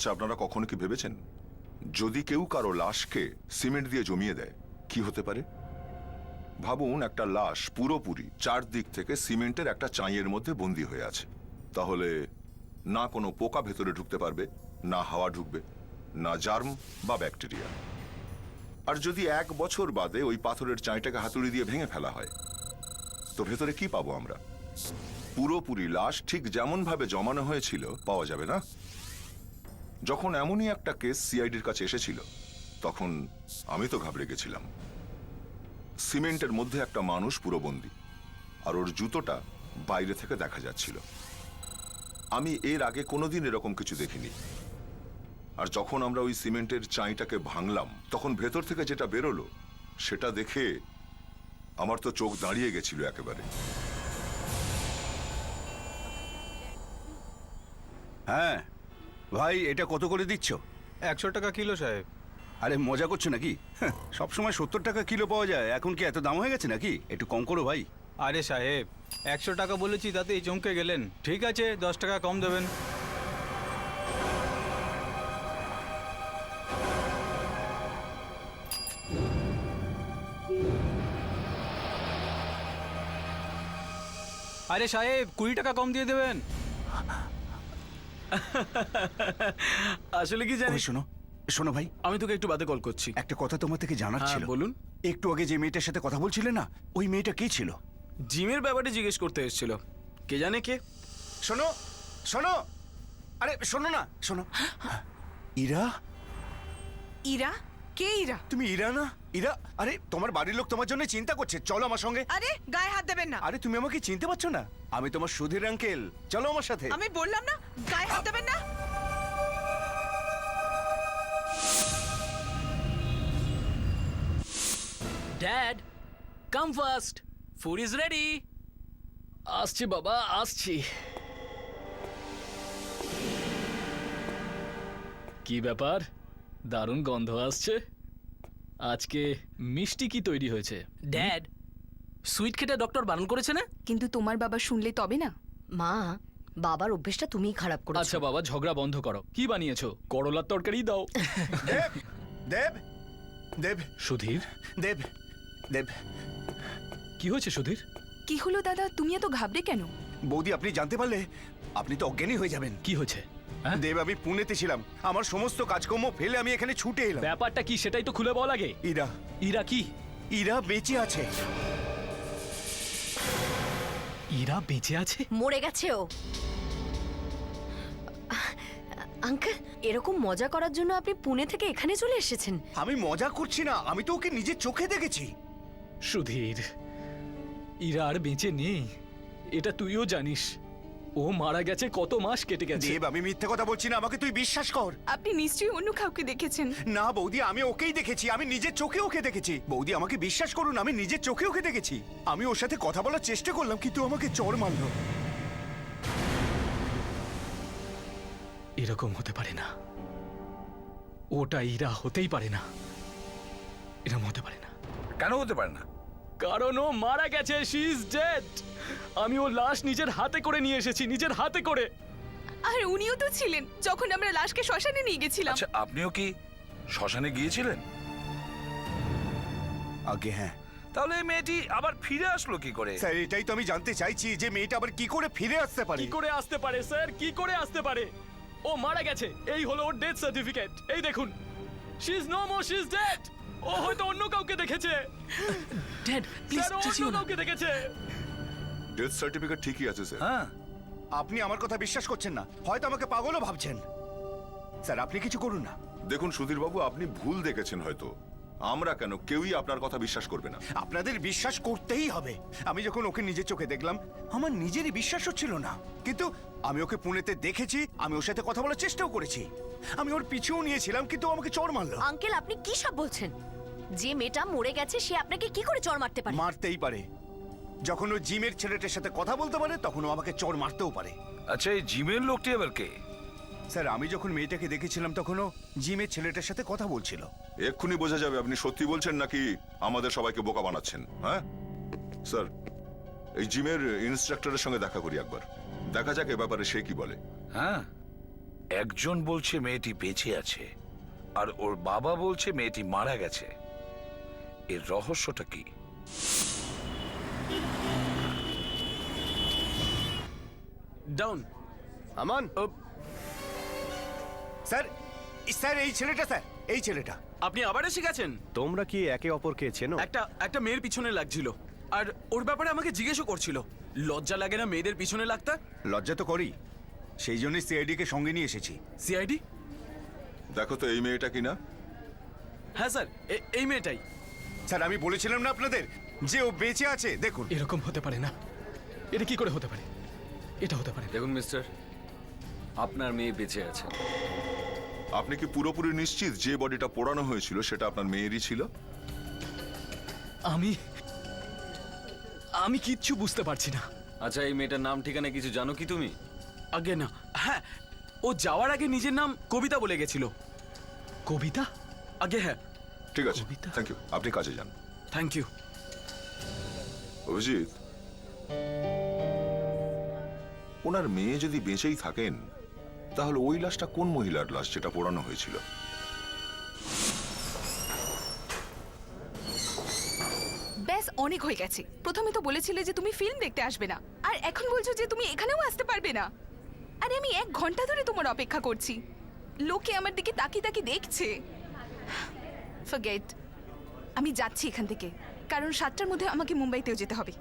আচ্ছা, আপনারা কখনো কি ভেবেছেন যদি কেউ কারো লাশকে সিমেন্ট দিয়ে জমিয়ে দেয় কি হতে পারে? ভাবুন, একটা লাশ পুরোপুরি চারদিক থেকে সিমেন্টের একটা চাঁইয়ের মধ্যে বন্দী হয়ে আছে। তাহলে না কোনো পোকা ভেতরে ঢুকতে পারবে, না হাওয়া ঢুকবে, না জার্ম বা ব্যাকটেরিয়া। আর যদি 1 বছর বাদে ওই পাথরের চাঁইটাকে হাতুড়ি দিয়ে ভেঙে ফেলা হয়, তো ভেতরে কি পাবো আমরা? পুরোপুরি লাশ ঠিক যেমন ভাবে জমানো হয়েছিল পাওয়া যাবে না। যখন এমনই একটা কেস সিআইডির কাছে এসেছিল, তখন আমি তো ঘাবড়ে গেছিলাম। সিমেন্টের মধ্যে একটা মানুষ পুরো বন্দী, আর ওর জুতোটা বাইরে থেকে দেখা যাচ্ছিল। আমি এর আগে কোনোদিন এরকম কিছু দেখিনি। আর যখন আমরা ওই সিমেন্টের চাঁইটাকে ভাঙলাম, তখন ভেতর থেকে যেটা বেরোলো সেটা দেখে আমার তো চোখ দাঁড়িয়ে গেছিল একেবারে। হ্যাঁ ভাই, এটা কত করে দিচ্ছ? 100 টাকা কিলো সাহেব। আরে মজা করছো নাকি? সবসময় 70 টাকা কিলো পাওয়া যায়, এখন কি এত দাম হয়ে গেছে নাকি? একটু কম করো ভাই। আরে সাহেব, 100 টাকা বলেছি তাতেই চমকে গেলেন। ঠিক আছে, 10 টাকা কম দেবেন। আরে সাহেব, 20 টাকা কম দিয়ে দেবেন। আসলে কি ওই জানিস, শোনো শোনো ভাই, আমি তোকে একটু বাদে কল করছি। একটা কথা তোমার থেকে জানার হ্যাঁ, ছিল। বলুন। একটু আগে যে মেয়েটার সাথে কথা বলছিলে না, ওই মেয়েটা কে ছিল? জিমের ব্যাপারে জিজ্ঞেস করতে এসেছিল। কে জানে কে। শোনো শোনো, আরে শোনো না, শোনো। ইরা? ইরা? কে ইরা? তুমি ইরা না? ইরা, আরে তোমার বাড়ির লোক তোমার জন্য চিন্তা করছে, চলো আমার সঙ্গে। আরে গায়ে হাত দেবেন না। আরে তুমি আমাকে চিনতে পারছো না? আমি তোমার সুধীর আঙ্কেল, চলো আমার সাথে। আমি বললাম না গায়ে হাত দেবেন না। Dad, come fast, food is ready. আসছি বাবা, আসছি। কি ব্যাপার, দারুণ গন্ধ আসছে। আজকে মিষ্টি কি তৈরি হয়েছে? ড্যাড, সুইট খেতে ডক্টর বারণ করেছে না? কিন্তু তোমার বাবা শুনলে তবে না। মা, বাবার অভ্যেসটা তুমিই খারাপ করেছো। আচ্ছা বাবা, ঝগড়া বন্ধ করো। কি বানিয়েছো? করলার তরকারি দাও। দেব দেব দেব সুধীর, দেব দেব। কি হয়েছে সুধীর? কি হলো দাদা, তুমি এত ঘাবড়ে কেন? বৌদি, আপনি জানতে পারলে আপনি তো অজ্ঞানী হয়ে যাবেন। কি হয়েছে? হ্যাঁ? দেব, আমি পুনেতে ছিলাম, আমার সমস্ত কাজকর্ম ফেলে আমি এখানে ছুটে এলাম। ব্যাপারটা কি সেটাই তো খুলে বল আগে। ইরা, ইরা কি? ইরা বেঁচে আছে। ইরা বেঁচে আছে? মরে গেছে ও। আঙ্কেল, এরকম মজা করার জন্য আপনি পুনে থেকে এখানে চলে এসেছেন? আমি মজা করছি না, আমি তো ওকে নিজের চোখে দেখেছি। সুধীর, ইরা আর বেঁচে নেই, এটা তুইও জানিস। ও মারা গেছে, কত মাস কেটে গেছে। দেব, আমি মিথ্যে কথা বলছি না, আমাকে তুই বিশ্বাস কর। আপনি নিশ্চয়ই অন্য কাউকে দেখেছেন। না বৌদি, আমি ওকেই দেখেছি, আমি নিজের চোখে ওকে দেখেছি। বৌদি, আমাকে বিশ্বাস করুন, আমি নিজের চোখে ওকে দেখেছি। আমি ওর সাথে কথা বলার চেষ্টা করলাম, কিন্তু আমাকে চড় মারলো। এরকম হতে পারে না, ওটা ইরা হতেই পারে না, এরকম হতে পারে না। কেন হতে পারে না? কারণ ও মারা গেছে, শি ইজ ডেড। আমি ওর লাশ নিজের হাতে করে নিয়ে এসেছি, নিজের হাতে করে। আর উনিও তো ছিলেন যখন আমরা লাশকে শ্মশানে নিয়ে গেছিলাম। আচ্ছা, আপনিও কি শ্মশানে গিয়েছিলেন? আগে হ্যাঁ। তাহলে এই মেয়েটি আবার ফিরে আসলো কি করে? স্যার, এটাই তো আমি জানতে চাইছি, যে মেয়েটা আবার কি করে ফিরে আসতে পারে। কি করে আসতে পারে স্যার, কি করে আসতে পারে? ও মারা গেছে, এই হলো ওর ডেথ সার্টিফিকেট। এই দেখুন, she is no more, she is dead. ও হয়তো অন্য কাউকে দেখেছে। ড্যাড, প্লিজ স্যার, ও চেঁচিও অন্য না। কাউকে দেখেছে। ডেথ সার্টিফিকেট ঠিকই আছে স্যার। হ্যাঁ, আপনি আমার কথা বিশ্বাস করছেন না, হয়তো আমাকে পাগলও ভাবছেন। স্যার, আপনি কিছু করুন না। দেখুন সুধীর বাবু, আপনি ভুল দেখেছেন হয়তো। আমরা কেন, কেউই আপনার কথা বিশ্বাস করবে না। আপনাদের বিশ্বাস করতেই হবে। আমি যখন ওকে নিজের চোখে দেখলাম, আমার নিজেরই বিশ্বাস হচ্ছিল না। কিন্তু আমি ওকে পুনেতে দেখেছি, আমি ওর সাথে কথা বলার চেষ্টাও করেছি, আমি ওর পিছুও নিয়েছিলাম, কিন্তু ও আমাকে চড় মারলো। আঙ্কেল, আপনি কি সব বলছেন? যে মেয়েটা মরে গেছে সে আপনাকে কি করে চড় মারতে পারে? মারতেই পারে। যখন ও জিমের ছেলেটার সাথে কথা বলতে পারে, তখন ও আমাকে চড় মারতেও পারে। আচ্ছা, এই জিমের লোকটি আবার কে? স্যার, আমি যখন মেয়েটাকে দেখেছিলাম, তখন ও জিমের ছেলেটার সাথে কথা বলছিল। এক্ষুনি বোঝা যাবে আপনি সত্যি বলছেন নাকি আমাদের সবাইকে বোকা বানাচ্ছেন। হ্যাঁ স্যার, এই জিমের ইনস্ট্রাক্টরের সঙ্গে দেখা করি একবার, দেখা যাক এ ব্যাপারে সে কি বলে। হ্যাঁ, একজন বলছে মেয়েটি বেঁচে আছে আর ওর বাবা বলছে মেয়েটি মারা গেছে। এর রহস্যটা কি? ডাউন। আমান স্যার, স্যার এই ছেলেটা, স্যার এই ছেলেটা। আপনি আবার এসে গেছেন? তোমরা কি একে অপরকে চেনো? একটা মেয়ের পিছনে লাগছিল আর ওর ব্যাপারে আমাকে জিজ্ঞেসও করছিল। লজ্জা লাগে না মেয়েদের পিছনে লাগতে? লজ্জা তো করি, সেই জন্যই সিআইডি কে সঙ্গে নিয়ে এসেছি। সিআইডি? দেখো তো এই মেয়েটা কিনা। হ্যাঁ স্যার, এই মেয়েটাই। স্যার আমি বলেছিলাম না আপনাদের যে ও বেঁচে আছে, দেখুন। এরকম হতে পারে না। এটা কি করে হতে পারে? এটা হতে পারে না। দেখুন মিস্টার, আপনার মেয়ে বেঁচে আছে। আপনি কি পুরোপুরি নিশ্চিত যে বডিটা পোড়ানো হয়েছিল সেটা আপনার মেয়েরই ছিল? আমি কিচ্ছু বুঝতে পারছি না। আচ্ছা, এই মেয়েটার নাম ঠিকানা কিছু জানো কি তুমি? আগে না, হ্যাঁ, ও যাওয়ার আগে নিজের নাম কবিতা বলে গেছিল। কবিতা? আগে হ্যাঁ। ঠিক আছে, কবিতা? থ্যাংক ইউ, আপনি কাজে যান। Thank you. অভিজিৎ, ওনার মেয়ে যদি বেঁচেই থাকেন তাহলে ওই লাশটা কোন মহিলার লাশ যেটা পোড়ানো হয়েছিল? ব্যাস অনেক হয়ে গেছে। প্রথমে তো বলেছিলে যে তুমি ফিল্ম দেখতে আসবে না, আর এখন বলছো যে তুমি এখানেও আসতে পারবে না। আরে আমি 1 ঘন্টা ধরে তোমার অপেক্ষা করছি, লোকে আমার দিকে তাকিয়ে তাকিয়ে দেখছে। ফরগেট, আমি যাচ্ছি এখান থেকে, কারণ 7টার মধ্যে আমাকে মুম্বাইতেও যেতে হবে।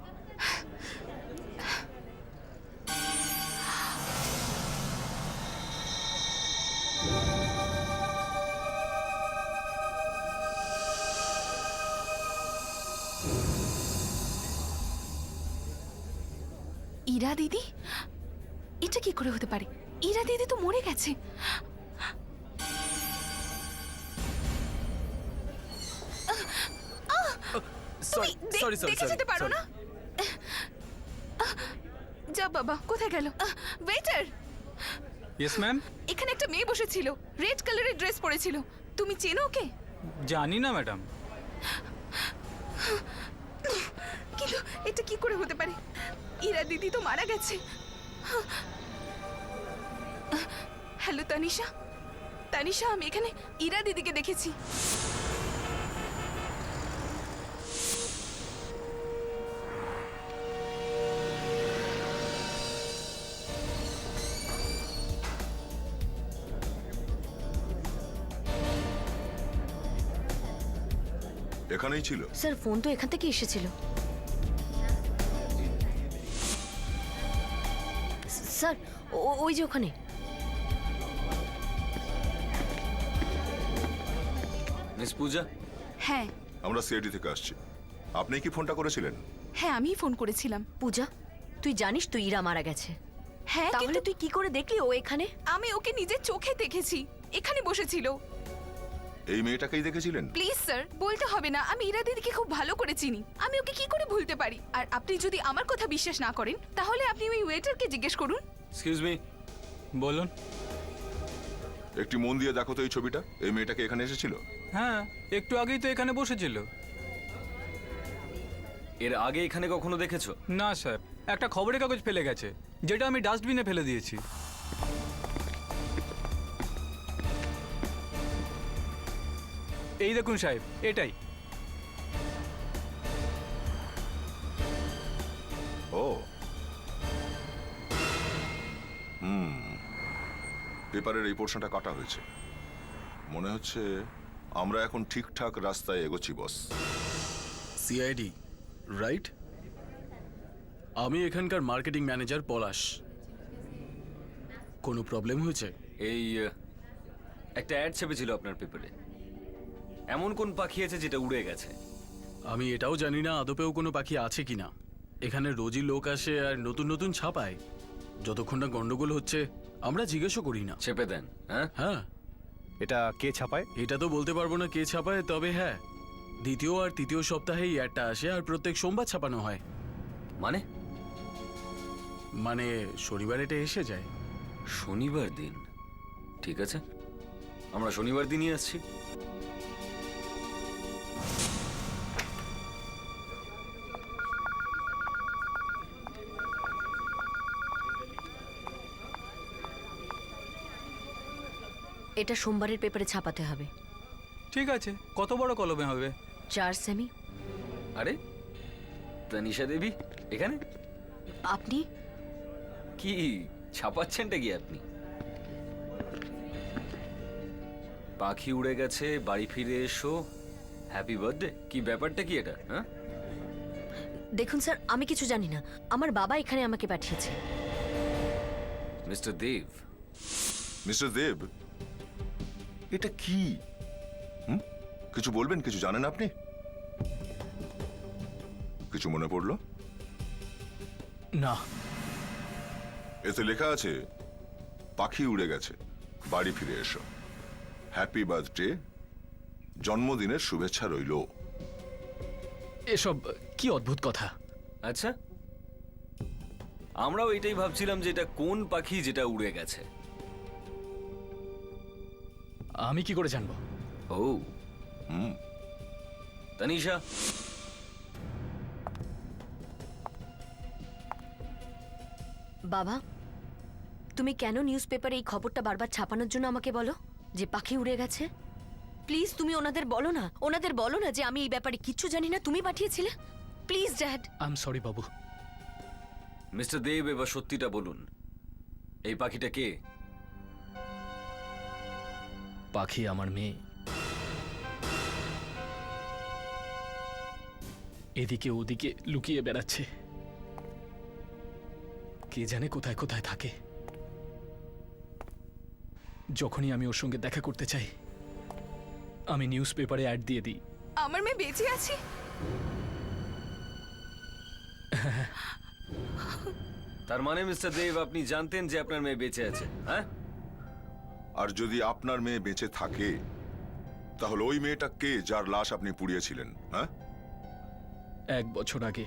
ইরা দিদি? এটা কি করে হতে পারে? ইরা দিদি তো মরে গেছে। তুমি দেখে যেতে পারো না? যা বাবা, কোথায় গেল? Waiter, yes ma'am. এখানে একটা মেয়ে বসেছিল, রেড কালারের ড্রেস পরেছিল। তুমি চেনো ওকে? জানি না ম্যাডাম। কিন্তু এটা কি করে হতে পারে? ইরা দিদি তো মারা গেছে। হ্যালো তানিশা, তানিশা, আমি এখানে ইরা দিদিকে দেখেছি। এখানেই ছিল? স্যার ফোন তো এখান থেকে এসেছিল। স্যার ওই যে ওখানে। মিস পূজা, হ্যাঁ আমরা সিআইডি থেকে আসছি। আপনি কি ফোনটা করেছিলেন? হ্যাঁ, আমিই ফোন করেছিলাম। পূজা, তুই জানিস তো ইরা মারা গেছে। হ্যাঁ, তাহলে কিন্তু তুই কি করে দেখলি ও এখানে? আমি ওকে নিজের চোখে দেখেছি, এখানে বসেছিল। এই মেয়েটাকেই দেখেছিলেন? প্লিজ স্যার, বলতে হবে না। আমি ইরা দিদিকে খুব ভালো করে চিনি, আমি ওকে কি করে ভুলতে পারি? আর আপনি যদি আমার কথা বিশ্বাস না করেন তাহলে আপনি ওই ওয়েটারকে জিজ্ঞেস করুন। Excuse me. বলুন। একটু মন দিয়ে দেখো তো এই ছবিটা। এই মেয়েটাকে এখানে এসেছিল? হ্যাঁ, একটু আগেই তো এখানে বসেছিল। এর আগে এখানে কখনো দেখেছো? না স্যার, একটা খবরের কাগজ ফেলে গেছে, যেটা আমি ডাস্টবিনে ফেলে দিয়েছি। এই দেখুন সাহেব, এটাই। ও পেপারের এই পোর্শনটা কাটা হয়েছে। মনে হচ্ছে আমরা এখন ঠিকঠাক রাস্তায় এগোচ্ছি বস। CID, right? আমি এখানকার মার্কেটিং ম্যানেজার পলাশ। কোনো প্রবলেম হয়েছে? এই একটা অ্যাড ছেপেছিল আপনার পেপারে। এমন কোন পাখি আছে যেটা উড়ে গেছে? আমি এটাও জানি না আদপেও কোনো পাখি আছে কিনা। এখানে রোজই লোক আসে আর নতুন নতুন ছাপায়। যতক্ষণ না গন্ডগোল হচ্ছে আমরা জিজ্ঞেসও করি না। ছেপে দেন? হ্যাঁ। হ্যাঁ, এটা কে ছাপায়? এটা তো বলতে পারবো না কে ছাপায়, তবে হ্যাঁ, দ্বিতীয় আর তৃতীয় সপ্তাহে এই অ্যাডটা আসে আর প্রত্যেক সোমবার ছাপানো হয়। মানে? মানে শনিবার এটা এসে যায়। শনিবার দিন? ঠিক আছে, আমরা শনিবার দিনই আসছি। এটা সোমবারের পেপারে ছাপাতে হবে। ঠিক আছে, কত বড় কলমে হবে? 4 সেমি। আরে তানিশা দেবী এখানে আপনি? কি ছাপাচ্ছেনটা কি আপনি? পাখি উড়ে গেছে, বাড়ি ফিরে এসো, হ্যাপি বার্থডে। কি ব্যাপারটা কি এটা? হ্যাঁ, দেখুন স্যার, আমি কিছু জানি না। আমার বাবা এখানে আমাকে পাঠিয়েছে। মিস্টার দেব, মিস্টার দেব, এটা কি? কিছু বলবেন? কিছু জানেন আপনি? কিছু মনে পড়লো? না। এতে লেখা আছে পাখি উড়ে গেছে, বাড়ি ফিরে এসো, হ্যাপি বার্থডে, জন্মদিনের শুভেচ্ছা রইল। এসব কি অদ্ভুত কথা। আচ্ছা, আমরাও এটাই ভাবছিলাম যে এটা কোন পাখি যেটা উড়ে গেছে। আমি কি করে জানবো? ও তানিশা, বাবা, তুমি কেন নিউজ পেপারে এই খবরটা বারবার ছাপানোর জন্য আমাকে বলো যে পাখি উড়ে গেছে? প্লিজ তুমি ওনাদের বলো না, যে আমি এই ব্যাপারে কিচ্ছু জানি না, তুমি পাঠিয়েছিলে। Please dad. I am sorry বাবু। মিস্টার দেব, এবার সত্যিটা বলুন, এই পাখিটা কে? পাখি আমার মেয়ে। এদিকে ওদিকে লুকিয়ে বেড়াচ্ছে, কে জানে কোথায় কোথায় থাকে। যখনই আমি ওর সঙ্গে দেখা করতে চাই, আমি নিউজ পেপারে অ্যাড দিয়ে দিই। আমার মেয়ে বেঁচে আছে? তার মানে মিস্টার দেব, আপনি জানতেন যে আপনার মেয়ে বেঁচে আছে? হ্যাঁ, আর যদি আপনার মেয়ে বেঁচে থাকে, তাহলে ওই মেয়েটা কে যার লাশ আপনি পুড়িয়েছিলেন? হ্যাঁ, 1 বছর আগে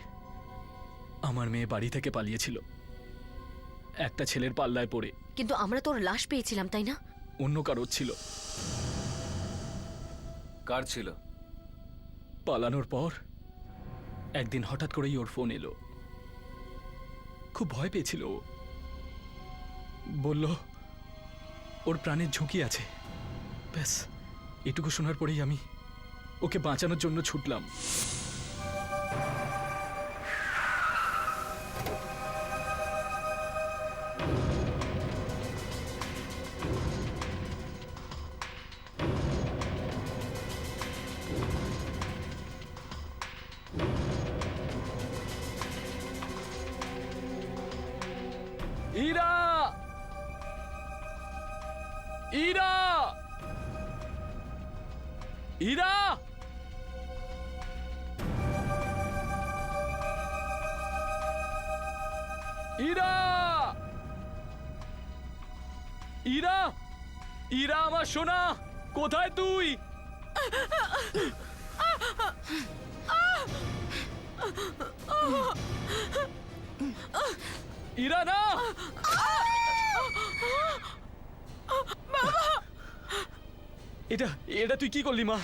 আমার মেয়ে বাড়ি থেকে পালিয়েছিল, একটা ছেলের পাল্লায় পড়ে। কিন্তু আমরা তো ওর লাশ পেয়েছিলাম, তাই না? অন্য কারোর ছিল। কার ছিল? পালানোর পর একদিন হঠাৎ করেই ওর ফোন এলো। খুব ভয় পেয়েছিল ও। বলল ওর প্রাণের ঝুঁকি আছে। ব্যাস, এটুকু শোনার পরেই আমি ওকে বাঁচানোর জন্য ছুটলাম। ইরা! ইরা! ইরা! ইরা! ইরা! ইরা আমার সোনা, কোথায় তুই? ইরা না! এটা এটা তুই কি করলি মা?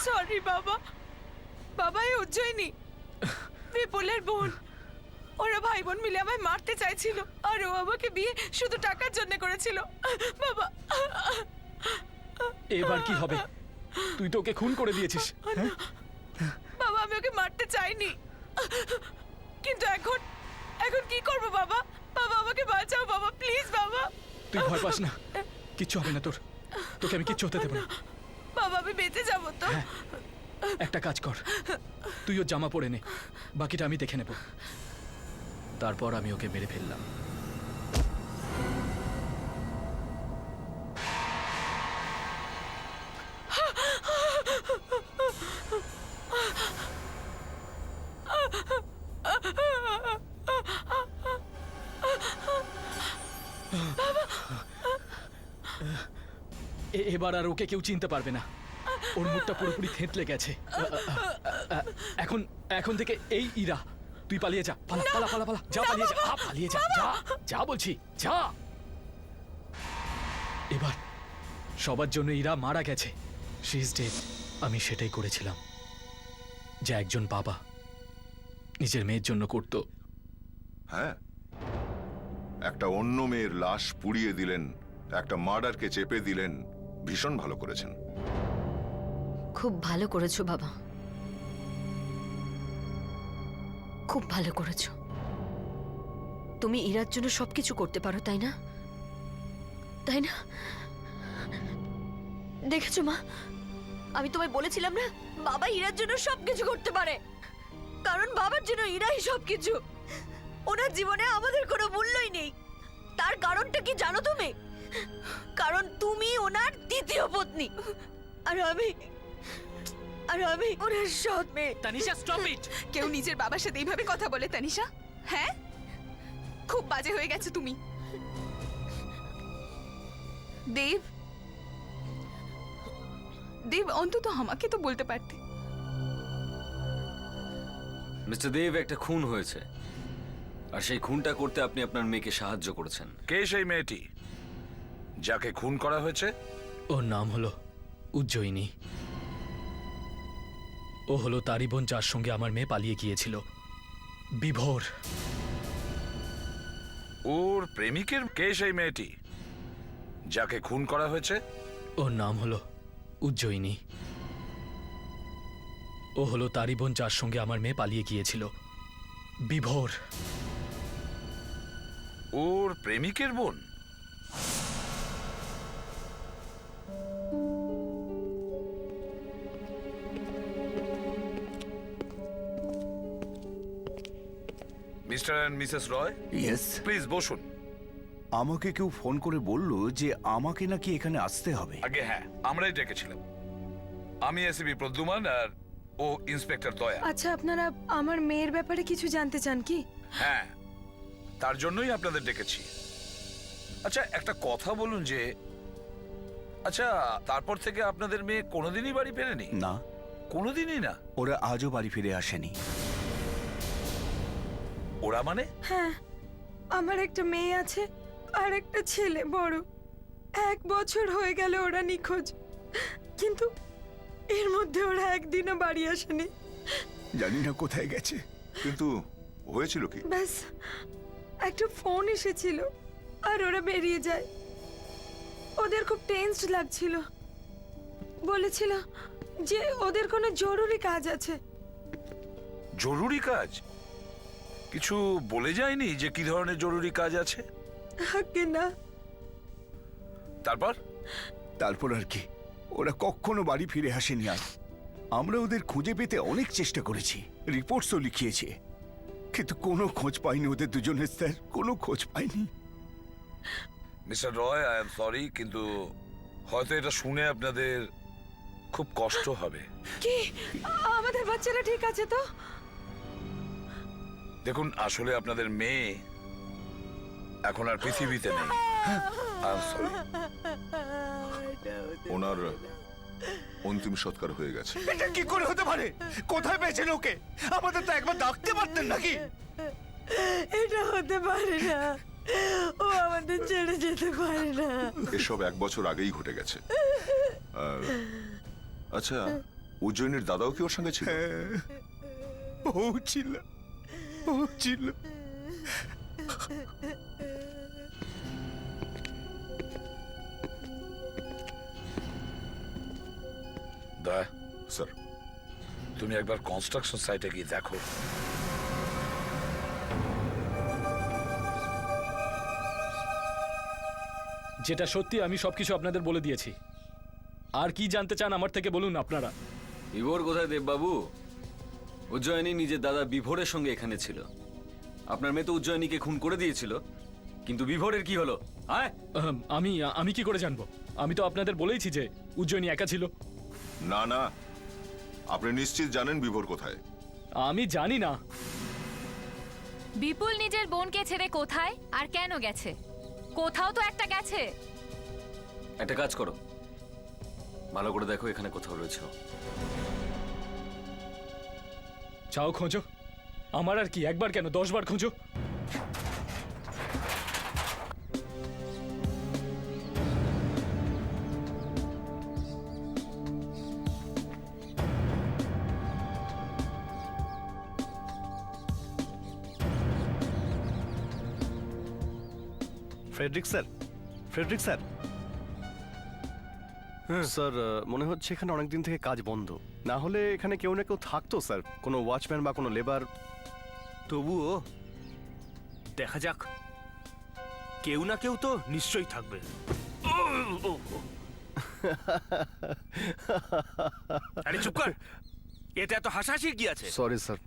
সরি বাবা। বাবা, এই উজ্জয়িনী বিপুলের বোন। ওরা ভাই বোন মিলে আমায় মারতে চাইছিল, আর ও আমাকে বিয়ে শুধু টাকার জন্য করেছিল। বাবা, এবার কি হবে? তুই তো ওকে খুন করে দিয়েছিস। হ্যাঁ? বাবা, আমি ওকে মারতে চাইনি, কিন্তু এখন এখন কি করব বাবা? বাবা, আমাকে বাঁচাও বাবা, প্লিজ বাবা। তুই ভয় পাস না, কিচ্ছু হবে না তোর। তোকে আমি কিচ্ছু হতে দেবো না। বাবা, আমি বেঁচে যাবো তো? হ্যাঁ, একটা কাজ কর, তুই ওর জামা পরে নে, বাকিটা আমি দেখে নেব। তারপর আমি ওকে মেরে ফেললাম। এবার আর ওকে কেউ চিনতে পারবে না। ওর মুখটা পুরোপুরি থেঁতলে গেছে। এখন এখন থেকে এই ইরা, তুই পালিয়ে যা। পালা পালা পালা পালা, যা পালিয়ে যা, পালিয়ে যা, যা যা বলছি, যা। এবার সবার জন্য ইরা মারা গেছে, শি ইজ ডেড। আমি সেটাই করেছিলাম যা একজন বাবা নিজের মেয়ের জন্য করত। হ্যাঁ, একটা অন্য মেয়ের লাশ পুড়িয়ে দিলেন একটা মার্ডারকে চেপে দিলেন, ভীষণ ভালো করেছেন। খুব ভালো করেছো বাবা, খুব ভালো করেছো। তুমি ইরার জন্য সবকিছু করতে পারো, তাই না? তাই না? দেখেছো মা, আমি তোমায় বলেছিলাম না, বাবা ইরার জন্য সবকিছু করতে পারে, কারণ বাবার জন্য ইরাই সবকিছু। ওনার জীবনে আমাদের কোনো মূল্যই নেই। তার কারণটা কি জানো তুমি? কারণ তুমি ওনার দ্বিতীয় পত্নী, আর আমি ওনার সৎ মেয়ে। Tanisha, stop it! কেউ নিজের বাবার সাথে এইভাবে কথা বলে তানিশা? হ্যাঁ, খুব বাজে হয়ে গেছে তুমি। দেব, দেব অন্তত আমাকে তো বলতে পারতে। মিস্টার দেব, একটা খুন হয়েছে, আর সেই খুনটা করতে আপনি আপনার মেয়েকে সাহায্য করেছেন। কে সেই মেয়েটি যাকে খুন করা হয়েছে? ওর নাম হলো উজ্জয়িনী। ও হলো তারই বোন, যার সঙ্গে আমার মেয়ে পালিয়ে গিয়েছিল, বিভোর। ওর প্রেমিকের? কে সেই মেয়েটি যাকে খুন করা হয়েছে? ওর নাম হলো উজ্জয়িনী। ও হলো তারই বোন, যার সঙ্গে আমার মেয়ে পালিয়ে গিয়েছিল, বিভোর। ওর প্রেমিকের বোন? Mister and Mrs Roy, yes. Please বসুন। আমাকে কেউ ফোন করে বলল যে আমাকে নাকি এখানে আসতে হবে। আগে হ্যাঁ, আমরাই ডেকেছিলাম। আমি এসিপি প্রদ্যুমান আর ও ইন্সপেক্টর দয়া। আচ্ছা, আপনারা আমার মেয়ের ব্যাপারে কিছু জানতে চান কি? হ্যাঁ, তার জন্যই আপনাদের ডেকেছি। আচ্ছা, একটা কথা বলুন যে, আচ্ছা তারপর থেকে আপনাদের মেয়ে কোনোদিনই বাড়ি ফেরেনি? না, কোনোদিনই না? ওরা আজও বাড়ি ফিরে আসেনি। ওরা মানে? হ্যাঁ, আমার একটা মেয়ে আছে আর একটা ছেলে বড়। 1 বছর হয়ে গেল ওরা নিখোঁজ, কিন্তু এর মধ্যে ওরা একদিনও বাড়ি আসেনি। জানি না কোথায় গেছে। কিন্তু হয়েছিল কি? ব্যাস একটা ফোন এসেছিল আর ওরা বেরিয়ে যায়। ওদের খুব টেনসড লাগছিল, বলেছিল যে ওদের কোনো জরুরি কাজ আছে। জরুরি কাজ? কিছু বলে যায়নি যে কি ধরনের জরুরি কাজ আছে? আগে না। তারপর আর কি, ওরা কখনো বাড়ি ফিরে আসেনি। আর আমরা ওদের খুঁজে পেতে অনেক চেষ্টা করেছি, রিপোর্টসও লিখিয়েছি, কিন্তু কোনো খোঁজ পাইনি ওদের দুজনের, স্যার, কোনো খোঁজ পাইনি। Mister Roy, I am sorry, কিন্তু হয়তো এটা শুনে আপনাদের খুব কষ্ট হবে। কি আমাদের বাচ্চারা ঠিক আছে তো? দেখুন, আসলে আপনাদের মেয়ে এখন আর পৃথিবীতে নেই। I am sorry. ওনার অন্তিম সৎকার হয়ে গেছে। এটা কি করে হতে পারে? কোথায় পেয়েছেন ওকে? আমাদের তো একবার ডাকতে পারতেন নাকি? এটা হতে পারে না, ও আমাদের ছেড়ে যেতে পারে না। এসব 1 বছর আগেই ঘটে গেছে। আচ্ছা, উজ্জয়িনীর দাদাও কি ওর সঙ্গে ছিল? ও ছিল, ও ছিল। দয়া, স্যার, তুমি একবার কনস্ট্রাকশন সাইটে গিয়ে দেখো। যেটা সত্যি আমি সবকিছু আপনাদের বলে দিয়েছি। আর কি জানতে চান আমার থেকে বলুন আপনারা। বিভোর কোথায় দেববাবু? উজ্জয়িনী নিজের দাদা বিভোরের সঙ্গে এখানে ছিল। আপনার মেয়ে তো উজ্জয়িনীকে খুন করে দিয়েছিল, কিন্তু বিভোরের কি হলো? হ্যাঁ, আমি কি করে জানবো? আমি তো আপনাদের বলেইছি যে উজ্জয়িনী একা ছিল। না না, আপনি নিশ্চিত জানেন বিভোর কোথায়? আমি জানি না। বিপুল নিজের বোনকে ছেড়ে কোথায় আর কেন গেছে? কোথাও তো একটা গেছে। একটা কাজ করো, ভালো করে দেখো এখানে কোথাও রয়েছে। চাও খোঁজো, আমার আর কি, একবার কেন 10 বার খোঁজো। Frederick sir, Frederick sir, sir মনে হচ্ছে এখানে অনেকদিন থেকে কাজ বন্ধ। না হলে এখানে কেউ না কেউ থাকতো স্যার, কোনো ওয়াচম্যান বা কোনো লেবার। তবুও দেখা যাক, কেউ না কেউ তো নিশ্চয়ই থাকবে। আরে চুপ কর, এতে এত হাসাহাসির কি আছে? Sorry sir.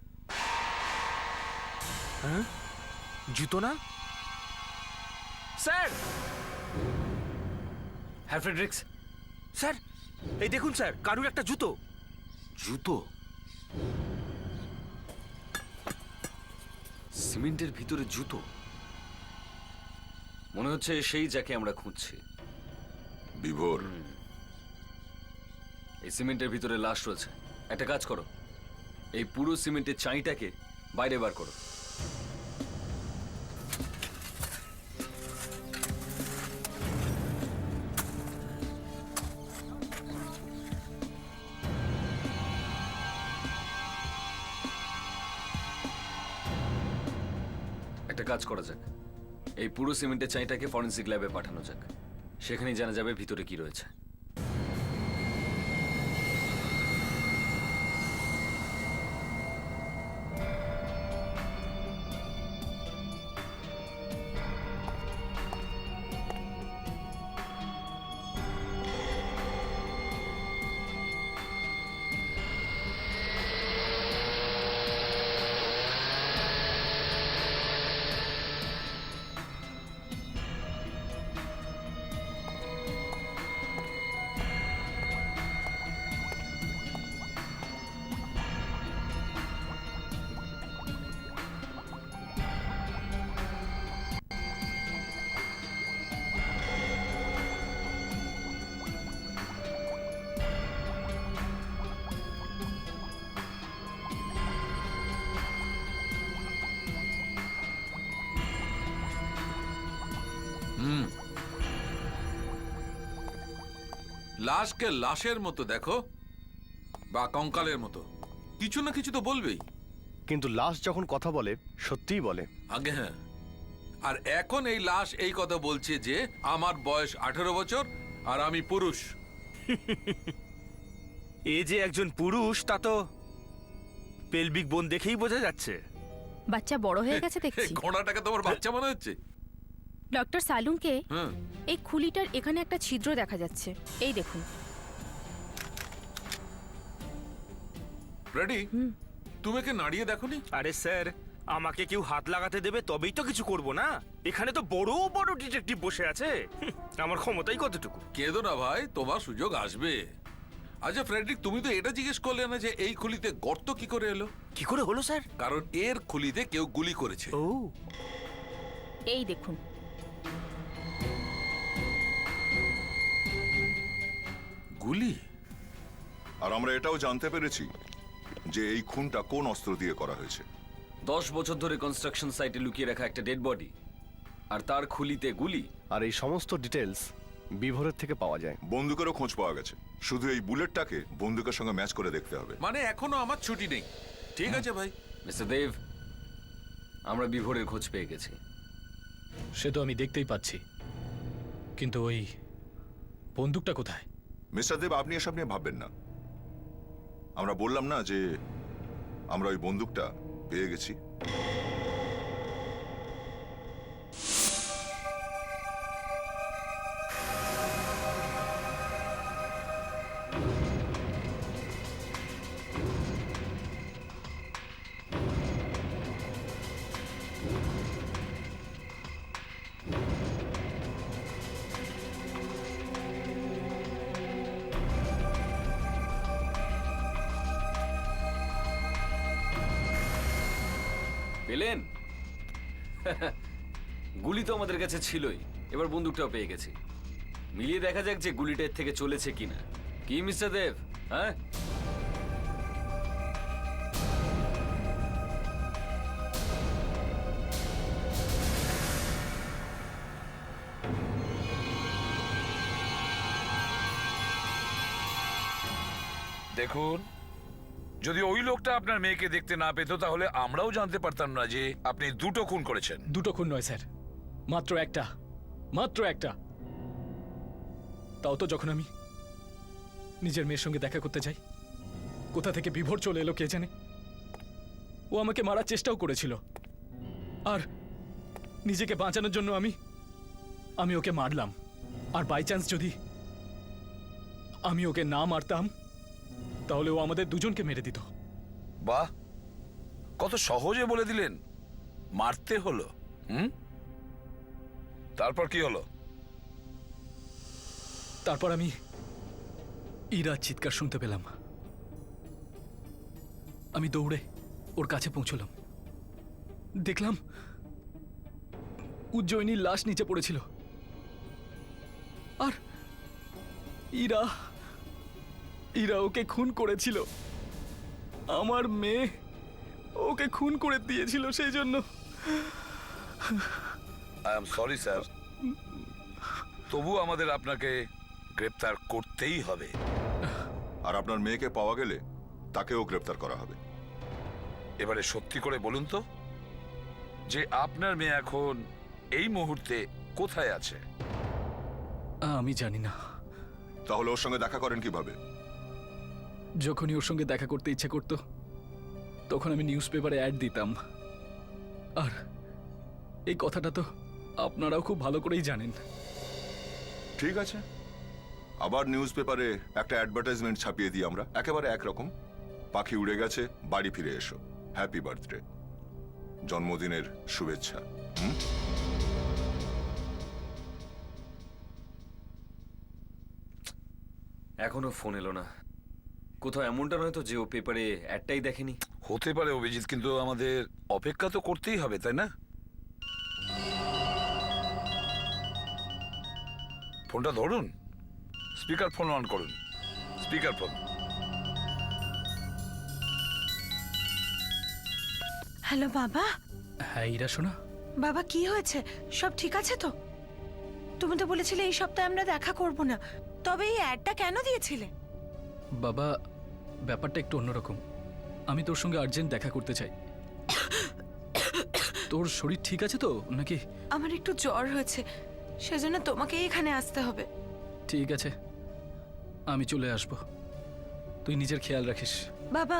জুতো না স্যার? হ্যাঁ ফ্রেডরিক্স। স্যার এই দেখুন স্যার, কারুর একটা জুতো। জুতো সিমেন্টের ভিতরে জুতো, মনে হচ্ছে সেই যাকে আমরা খুঁজছি। বিভোর, এই সিমেন্টের ভিতরে লাশ রয়েছে। একটা কাজ করো, এই পুরো সিমেন্টের চাইটাকে বাইরে বার করো। একটা কাজ করা যাক, এই পুরো সিমেন্টের চাইটাকে ফরেন্সিক ল্যাবে পাঠানো যাক, সেখানেই জানা যাবে ভিতরে কি রয়েছে। লাশকে লাশের মতো দেখো বা কঙ্কালের মতো, কিছু না কিছু তো বলবেই। কিন্তু লাশ যখন কথা বলে সত্যিই বলে। আগে হ্যাঁ, আর এখন এই লাশ এই কথা বলছে যে আমার বয়স 18 বছর আর আমি পুরুষ। এ যে একজন পুরুষ তা তো পেলভিক বোন দেখেই বোঝা যাচ্ছে। বাচ্চা বড় হয়ে গেছে দেখছি। ঘোড়াটাকে তোমার বাচ্চা মনে হচ্ছে? ডক্টর সালুনকে হ্যাঁ, এই খুলিটার এখানে একটা ছিদ্র দেখা যাচ্ছে, এই দেখুন। রেডি? তুমি একে নাড়িয়ে দেখোনি? আরে স্যার, আমাকে কেউ হাত লাগাতে দেবে তবেই তো কিছু করব না। এখানে তো বড় বড় ডিটেকটিভ বসে আছে, আমার ক্ষমতাই কতটুকু। কেঁদো না ভাই, তোমার সুযোগ আসবে। আচ্ছা ফ্রেডরিক, তুমি তো এটা জিজ্ঞেস করলে না যে এই খুলিতে গর্ত কি করে এলো? কি করে হলো স্যার? কারণ এর খুলিতে কেউ গুলি করেছে। ও, এই দেখুন। গুলি? আর আমরা এটাও জানতে পেরেছি যে এই খুনটা কোন অস্ত্র দিয়ে করা হয়েছে। 10 বছর ধরে কনস্ট্রাকশন সাইটে লুকিয়ে রাখা একটা ডেড বডি, আর তার খুলিতে গুলি। আর এই সমস্ত ডিটেলস বিভোরের থেকে পাওয়া যায়। বন্দুকেরও খোঁজ পাওয়া গেছে, শুধু এই বুলেটটাকে বন্দুকের সঙ্গে ম্যাচ করে দেখতে হবে। মানে এখনো আমার ছুটি নেই। ঠিক আছে ভাই। মিস্টার দেব, আমরা বিভোরের খোঁজ পেয়ে গেছি। সে তো আমি দেখতেই পাচ্ছি, কিন্তু ওই বন্দুকটা কোথায়? মিস্টার দেব, আপনি এসব নিয়ে ভাববেন না। আমরা বললাম না যে আমরা ওই বন্দুকটা পেয়ে গেছি। পেলেন? গুলি তো আমাদের কাছে ছিলই, এবার বন্দুকটাও পেয়ে গেছি। মিলিয়ে দেখা যাক যে গুলিটা এর থেকে চলেছে কিনা। কি মিস্টার দেব? হ্যাঁ, দেখুন, যদি ওই লোকটা আপনার মেয়েকে দেখতে না পেত তাহলে আমরাও জানতে পারতাম না যে আপনি দুটো খুন করেছেন। দুটো খুন নয় স্যার, মাত্র একটা, মাত্র একটা। তাও তো যখন আমি নিজের মেয়ের সঙ্গে দেখা করতে যাই, কোথা থেকে বিভোর চলে এলো কে জানে। ও আমাকে মারার চেষ্টাও করেছিল, আর নিজেকে বাঁচানোর জন্য আমি ওকে মারলাম। আর বাই চান্স যদি আমি ওকে না মারতাম, তাহলে ও আমাদের দুজনকে মেরে দিত। বাহ, কত সহজে বলে দিলেন। মারতে হলো? তারপর কি হলো? তারপর আমি ইরার চিৎকার শুনতে পেলাম। আমি দৌড়ে ওর কাছে পৌঁছলাম, দেখলাম উজ্জয়িনীর লাশ নিচে পড়েছিল। আর ইরা ওকে খুন করেছিল। আমার মেয়ে ওকে খুন করে দিয়েছিল, সেই জন্য। আই এম সরি স্যার, তবু আমাদের আপনাকে গ্রেপ্তার করতেই হবে। আর আপনার মেয়েকে পাওয়া গেলে তাকেও গ্রেপ্তার করা হবে। এবারে সত্যি করে বলুন তো, যে আপনার মেয়ে এখন এই মুহূর্তে কোথায় আছে? আমি জানি না। তাহলে ওর সঙ্গে দেখা করেন কিভাবে? যখনই ওর সঙ্গে দেখা করতে ইচ্ছে করতো, তখন আমি নিউজ পেপারে অ্যাড দিতাম। আর এই কথাটা তো আপনারাও খুব ভালো করেই জানেন। ঠিক আছে, আবার নিউজ পেপারে একটা অ্যাডভার্টাইজমেন্ট ছাপিয়ে দিই আমরা, একেবারে একরকম। পাখি উড়ে গেছে, বাড়ি ফিরে এসো, হ্যাপি বার্থডে, জন্মদিনের শুভেচ্ছা। এখনো ফোন এলো না। কোথাও এমনটা নয় তো যে ও পেপারে অ্যাডটাই দেখেনি? হতে পারে অভিজিৎ, কিন্তু আমাদের অপেক্ষা তো করতেই হবে, তাই না? ফোনটা ধরুন, স্পিকার ফোন অন করুন, স্পিকার ফোন। হ্যালো বাবা। হ্যাঁ ইরা শোনা। বাবা কি হয়েছে? সব ঠিক আছে তো? তুমি তো বলেছিলে এই সপ্তাহে আমরা দেখা করব না, তবে এই অ্যাডটা কেন দিয়েছিলে? বাবা, ব্যাপারটা একটু অন্যরকম। আমি তোর সঙ্গে আর্জেন্ট দেখা করতে চাই। তোর শরীর ঠিক আছে তো নাকি? আমার একটু জ্বর হয়েছে, সেজন্য তোমাকেই এখানে আসতে হবে। ঠিক আছে, আমি চলে আসব। তুই নিজের খেয়াল রাখিস। বাবা,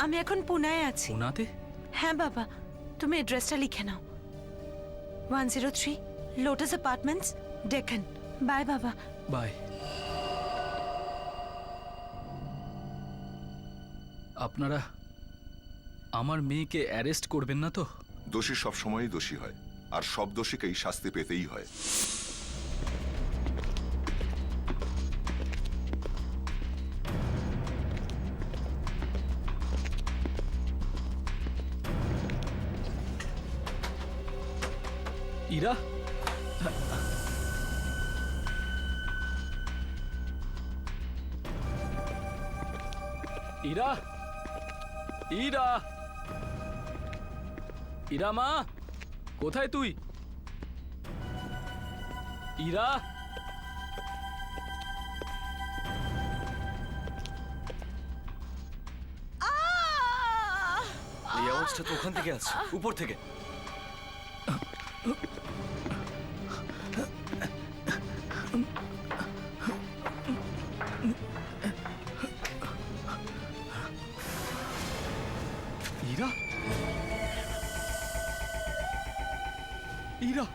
আমি এখন পুনায় আছি। পুনাতে? হ্যাঁ বাবা, তুমি অ্যাড্রেসটা লিখে নাও। 103 লোটাস অ্যাপার্টমেন্টস, ডেকান। বাই বাবা। বাই। আপনারা আমার মেয়েকে অ্যারেস্ট করবেন না তো? দোষী সবসময়ই দোষী হয়, আর সব দোষীকেই শাস্তি পেতেই হয়। ইরা, ইরা, ইরা, ইরা মা, কোথায় তুই? ইরা, এই আওয়াজটা তো ওখান থেকে আসছে, উপর থেকে। ইরা, ইরা,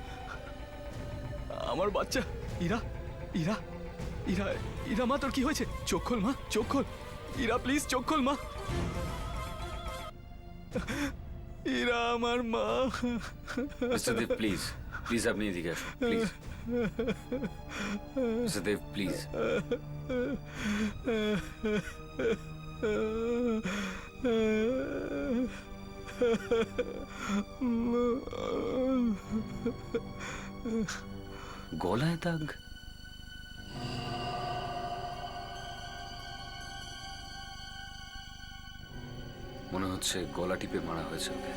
আমার বাচ্চা। ইরা, ইরা, ইরা, ইরা মা, তোর কি হয়েছে? চোখ খোল মা, চোখ খোল। ইরা প্লিজ চোখ খোল মা। ইরা আমার মা। মিস্টার দেব প্লিজ, প্লিজ আপনি এদিকে আসুন প্লিজ। Mister Dev please. গলায় দাগ? মনে হচ্ছে গলা টিপে মারা হয়েছে ওকে।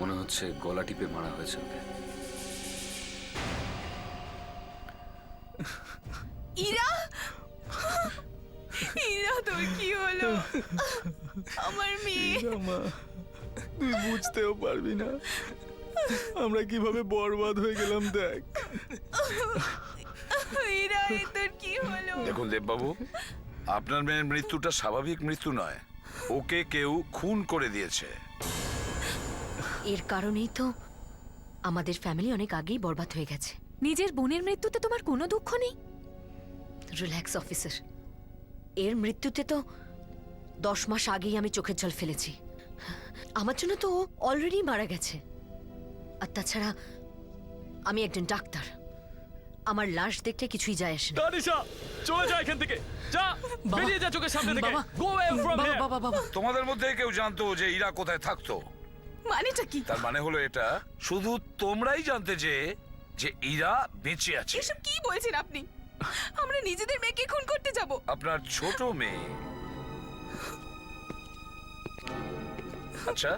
মনে হচ্ছে গলা টিপে মারা হয়েছে ওকে। ইরা, ইরা তোর কি হলো? আমার মেয়ে। মা, তুই বুঝতেও পারবি না আমরা কিভাবে বরবাদ হয়ে গেলাম। দেখ, ইরা, এ তোর কি হলো? দেখুন দেববাবু, আপনার মেয়ের মৃত্যুটা স্বাভাবিক মৃত্যু নয়, ওকে কেউ খুন করে দিয়েছে। এর কারণেই তো আমাদের ফ্যামিলি অনেক আগেই বরবাদ হয়ে গেছে। নিজের বোনের মৃত্যুতে তোমার কোনো দুঃখ নেই? রিল্যাক্স অফিসার, এর মৃত্যুতে তো 10 মাস আগেই আমি চোখের জল ফেলেছি। আমার জন্য তো ও অলরেডি মারা গেছে। আর তাছাড়া আমি একজন ডাক্তার, আমার লাশ দেখতে কিছুই যায় আসে না। তানিশা, চলে যা এখান থেকে, যা, বেরিয়ে যা চোখের সামনে থেকে। Go away from here. তোমাদের মধ্যে কেউ জানতো যে ইরা কোথায় থাকতো? মানেটা কি? তার মানে হলো এটা শুধু তোমরাই জানতে যে ইরা বেঁচে আছে। এসব কি বলছেন আপনি? আমরা নিজেদের মেয়েকে খুন করতে যাব? আপনার ছোট মেয়ে। আচ্ছা,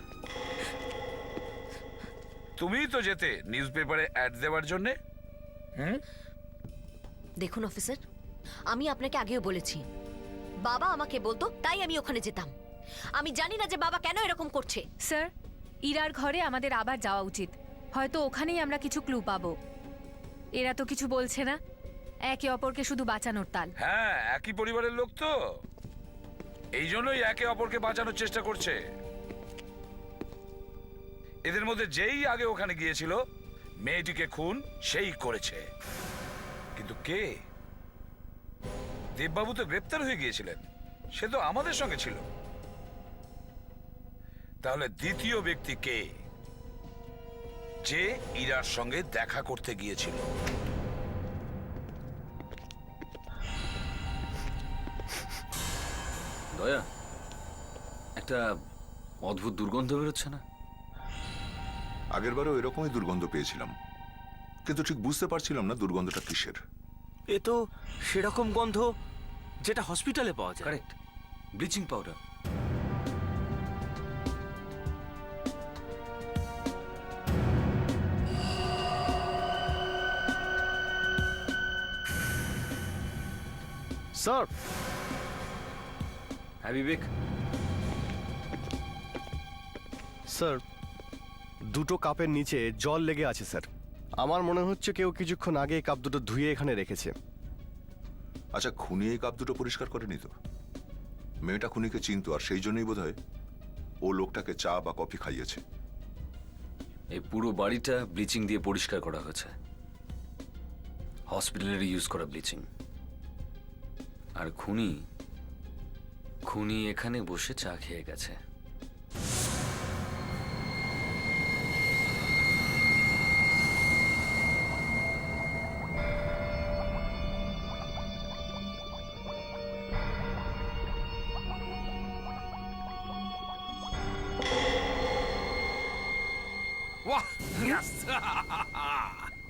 তুমিই তো যেতে নিউজ পেপারে অ্যাড দেওয়ার জন্যে। দেখুন অফিসার, আমি আপনাকে আগেও বলেছি, বাবা আমাকে বলতো তাই আমি ওখানে যেতাম। আমি জানি না যে বাবা কেন এরকম করছে। স্যার, ইরার ঘরে আমাদের আবার যাওয়া উচিত। হয়তো ওখানেই আমরা কিছু ক্লু পাবো। এরা তো কিছু বলছে না, একে অপরকে শুধু বাঁচানোর তাল। হ্যাঁ, একই পরিবারের লোক তো, এই জন্যই একে অপরকে বাঁচানোর চেষ্টা করছে। এদের মধ্যে যেই আগে ওখানে গিয়েছিল, মেয়েটিকে খুন সেই করেছে। কিন্তু কে? দেববাবু তো গ্রেপ্তার হয়ে গিয়েছিলেন, সে তো আমাদের সঙ্গে ছিল। তাহলে দ্বিতীয় ব্যক্তি কে, যে ইরার সঙ্গে দেখা করতে গিয়েছিল? দয়া, একটা অদ্ভুত দুর্গন্ধ বেরোচ্ছে না? আগেরবারও এরকমই দুর্গন্ধ পেয়েছিলাম, কিন্তু ঠিক বুঝতে পারছিলাম না দুর্গন্ধটা কিসের। এ তো সেরকম গন্ধ যেটা হসপিটালে পাওয়া যায়। Correct, bleaching powder. স্যার, হ্যাঁ বিবেক? স্যার, দুটো কাপের নিচে জল লেগে আছে স্যার। আমার মনে হচ্ছে কেউ কিছুক্ষণ আগে এই কাপ দুটো ধুয়ে এখানে রেখেছে। আচ্ছা, খুনি এই কাপ দুটো পরিষ্কার করেনি তো? মেয়েটা খুনিকে চিনতো, আর সেই জন্যই বোধহয় ও লোকটাকে চা বা কফি খাইয়েছে। এই পুরো বাড়িটা ব্লিচিং দিয়ে পরিষ্কার করা হয়েছে, হসপিটালের ইউজ করা ব্লিচিং। আর খুনি এখানে বসে চা খেয়ে গেছে। বাহ, yes!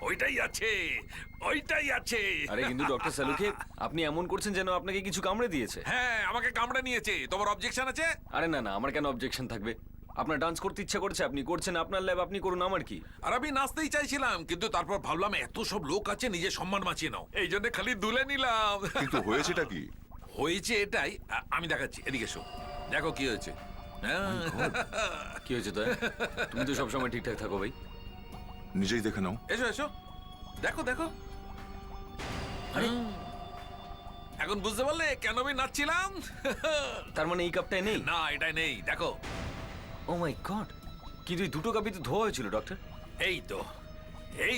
ওইটাই আছে, ওইটাই আছে। আরে কিন্তু ডক্টর সালুকে, আপনি এমন করছেন যেন আপনাকে কিছু কামড়ে দিয়েছে। হ্যাঁ, আমাকে কামড়ে নিয়েছে। তোমার অবজেকশন আছে? আরে না না, আমার কেন অবজেকশন থাকবে? আপনার ডান্স করতে ইচ্ছা করছে, আপনি করছেন, আপনার ল্যাব, আপনি করুন, আমার কি? আর আমি নাচতেই চাইছিলাম, কিন্তু তারপর ভাবলাম এত সব লোক আছে, নিজের সম্মান বাঁচিয়ে নাও, এই জন্য খালি দুলে নিলাম। কিন্তু হয়েছেটা কি? হয়েছে এটাই, আমি দেখাচ্ছি, এদিকে এসো, দেখো কি হয়েছে। কি হয়েছে তো? তুমি তো সবসময় ঠিকঠাক থাকো ভাই। নিজেই দেখে নাও। এসো এসো, দেখো দেখো। এখন বুঝতে পারলে কেন আমি নাচছিলাম? তার মানে এই কাপটাই নেই? না, এটাই নেই, দেখো। ও মাই গড, কিন্তু এই দুটো কাপই তো ধোয়া হয়েছিল ডক্টর। এই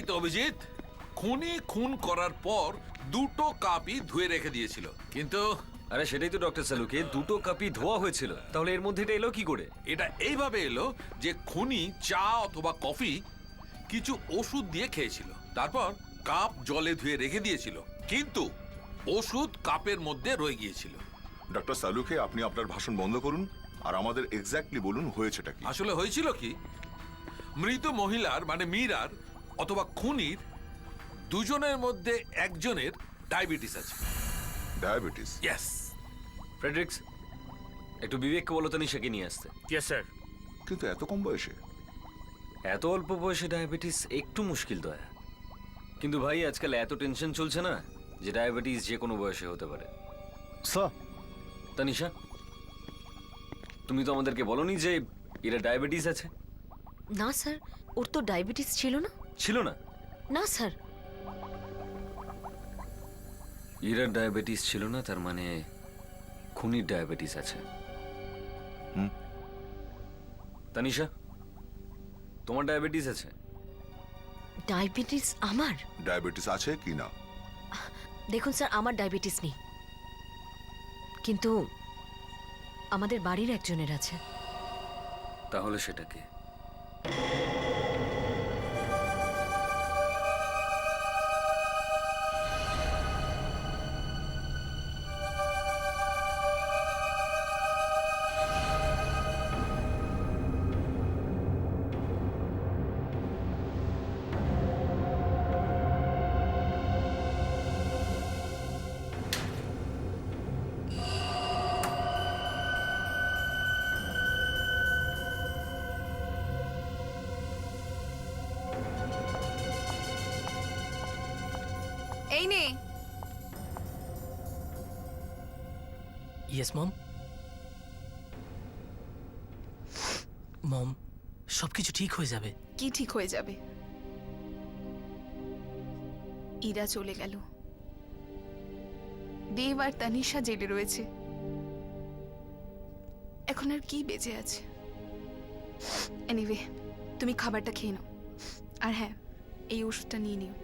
তো অভিজিৎ, খুনি খুন করার পর দুটো কাপই ধুয়ে রেখে দিয়েছিল, কিন্তু আরে সেটাই তো ডক্টর সালুকে, দুটো কাপই ধোয়া হয়েছিল, তাহলে এর মধ্যে এটা এলো কি করে? এটা এইভাবে এলো যে খুনি চা অথবা কফি কিছু ওষুধ দিয়ে খেয়েছিল, তারপর কাপ জলে ধুয়ে রেখে দিয়েছিল, কিন্তু ওষুধ কাপের মধ্যে রয়ে গিয়েছিল। ডক্টর সালুকে, আপনি আপনার ভাষণ বন্ধ করুন আর আমাদের এক্স্যাক্টলি বলুন হয়েছেটা কি। আসলে হয়েছিল কি, মৃত মহিলার মানে মীরার অথবা খুনির দুজনের মধ্যে একজনের ডায়াবেটিস আছে। ডায়াবেটিস? ইয়েস। ফ্রেডরিক্স, একটু বিবেককে বলো তো নিশাকে নিয়ে আসতে। Yes sir. কিন্তু এত কম বয়সে? এত অল্প বয়সে ডায়াবেটিস একটু মুশকিল দয়া। কিন্তু ভাই আজকাল এত টেনশন চলছে না যে ডায়াবেটিস যে কোনো বয়সে হতে পারে। স্যার, তানিশা, তুমি তো আমাদেরকে বলনি যে এরা ডায়াবেটিস আছে। না স্যার, ওর তো ডায়াবেটিস ছিল না। ছিল না? না স্যার, ইরার ডায়াবেটিস ছিল না, তার মানে খুনির ডায়াবেটিস আছে। হুম। তানিশা, তোমার ডায়াবেটিস আছে? ডায়াবেটিস আমার? ডায়াবেটিস আছে কি না? দেখুন স্যার, আমার ডায়াবেটিস নেই, কিন্তু আমাদের বাড়ির একজনের আছে। তাহলে সেটা কে? এই নে। Yes mom. মম, সবকিছু ঠিক হয়ে যাবে। কি ঠিক হয়ে যাবে? ইরা চলে গেল, দেব আর তানিশা জেলে রয়েছে, এখন আর কি বেঁচে আছে? এনিওয়ে, তুমি খাবারটা খেয়ে নাও, আর হ্যাঁ, এই ওষুধটা নিয়ে নিও।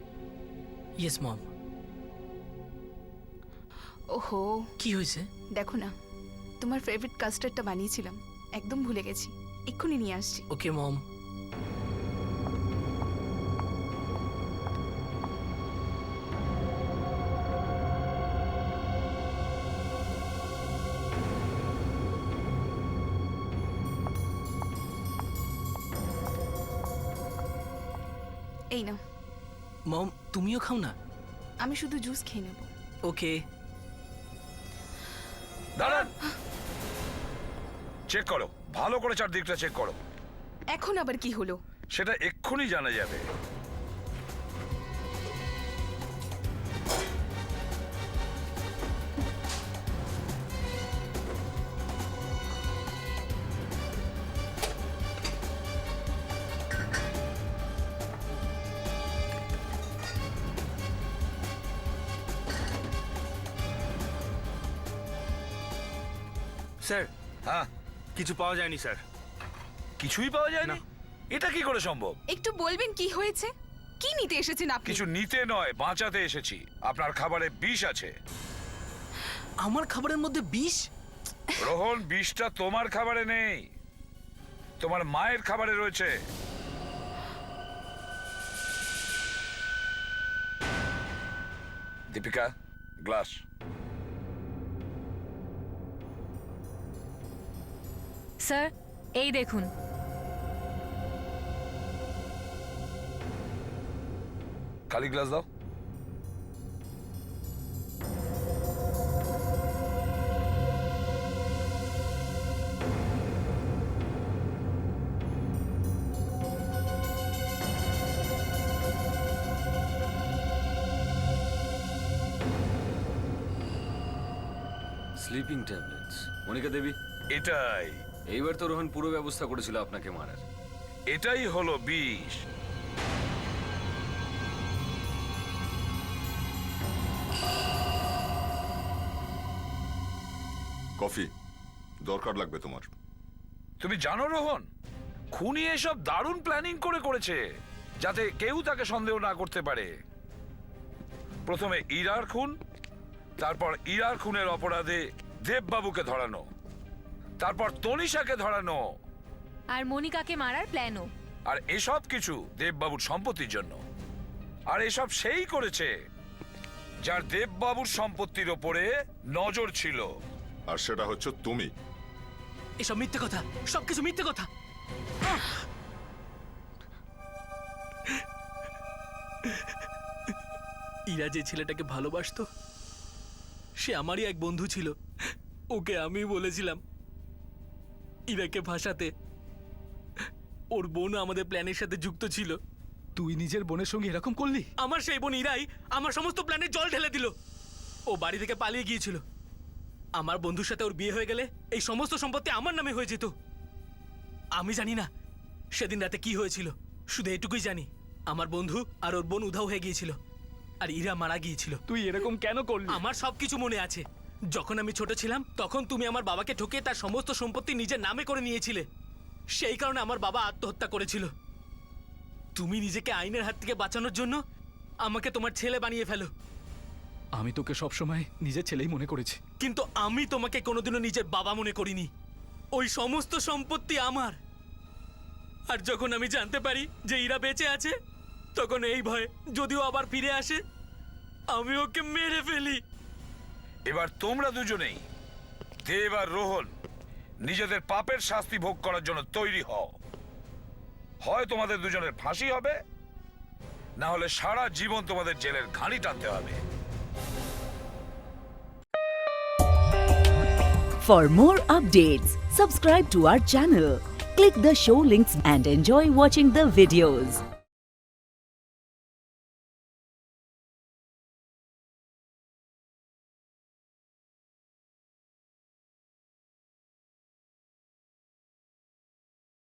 Yes mom. ওহো, কি হয়েছে? দেখো না, তোমার ফেভারিট কাস্টার্ডটা বানিয়েছিলাম, একদম ভুলে গেছি, এক্ষুনি নিয়ে আসছি। ওকে মম। এই নাও। মম, তুমিও খাও না। আমি শুধু জুস খেয়ে নেব। ওকে। দাঁড়ান, চেক করো, ভালো করে চারদিকটা চেক করো। এখন আবার কি হলো? সেটা এক্ষুনি জানা যাবে। স্যার, হ্যাঁ, কিছু পাওয়া যায়নি স্যার। কিছুই পাওয়া যায়নি? না। এটা কি করে সম্ভব? একটু বলবেন কি হয়েছে? কি নিতে এসেছেন আপনি? কিছু নিতে নয়, বাঁচাতে এসেছি। আপনার খাবারে বিষ আছে। আমার খাবারের মধ্যে বিষ? রোহন, বিষটা তোমার খাবারে নেই, তোমার মায়ের খাবারে রয়েছে। দীপিকা, গ্লাস। স্যার, এই দেখুন। খালি গ্লাস দাও। Sleeping tablets. মনিকা দেবী, এটাই এইবার তো রোহন পুরো ব্যবস্থা করেছিল আপনাকে মারার। এটাই হলো বিষ। কফি দরকার লাগবে তোমার। তুমি জানো রোহন, খুনি এসব দারুণ প্ল্যানিং করেছে যাতে কেউ তাকে সন্দেহ না করতে পারে। প্রথমে ইরার খুন, তারপর ইরার খুনের অপরাধে দেববাবুকে ধরানো, তারপর তনিষাকে ধরানো, আর মনিকাকে মারার প্ল্যানও। আর এসব কিছু দেববাবুর সম্পত্তির জন্য। আর এসব সেই করেছে যার দেববাবুর সম্পত্তির ওপরে নজর ছিল। আর সেটা হচ্ছে তুমি। এসব মিথ্যে কথা, সবকিছু মিথ্যে কথা। ইরা যে ছেলেটাকে ভালোবাসতো, সে আমারই এক বন্ধু ছিল। ওকে আমি বলেছিলাম ইরাকে ভাসাতে। ওর বোন আমাদের প্ল্যানের সাথে যুক্ত ছিল। তুই নিজের বোনের সঙ্গে এরকম করলি? আমার সেই বোন ইরাই আমার সমস্ত প্ল্যানে জল ঢেলে দিল। ও বাড়ি থেকে পালিয়ে গিয়েছিল। আমার বন্ধুর সাথে ওর বিয়ে হয়ে গেলে এই সমস্ত সম্পত্তি আমার নামে হয়ে যেত। আমি জানি না সেদিন রাতে কি হয়েছিল, শুধু এটুকুই জানি আমার বন্ধু আর ওর বোন উধাও হয়ে গিয়েছিল। আর ইরা মারা গিয়েছিল। তুই এরকম কেন করলি? আমার সবকিছু মনে আছে। যখন আমি ছোট ছিলাম তখন তুমি আমার বাবাকে ঠকিয়ে তার সমস্ত সম্পত্তি নিজের নামে করে নিয়েছিলে। সেই কারণে আমার বাবা আত্মহত্যা করেছিল। তুমি নিজেকে আইনের হাত থেকে বাঁচানোর জন্য আমাকে তোমার ছেলে বানিয়ে ফেলো। আমি তোকে সবসময় নিজের ছেলেই মনে করেছি। কিন্তু আমি তোমাকে কোনোদিনও নিজের বাবা মনে করিনি। ওই সমস্ত সম্পত্তি আমার। আর যখন আমি জানতে পারি যে ইরা বেঁচে আছে, তখন এই ভয় যদিও আবার ফিরে আসে, আমি ওকে মেরে ফেলি। এবার তোমরা দুজনেই দেব আর রোহন নিজেদের পাপের শাস্তি ভোগ করার জন্য তৈরি হও। হয় তোমাদের দুজনের ফাঁসি হবে, না হলে সারা জীবন তোমাদের জেলের ঘানি টানতে হবে। For more updates, subscribe to our channel, click the show links and enjoy watching the videos.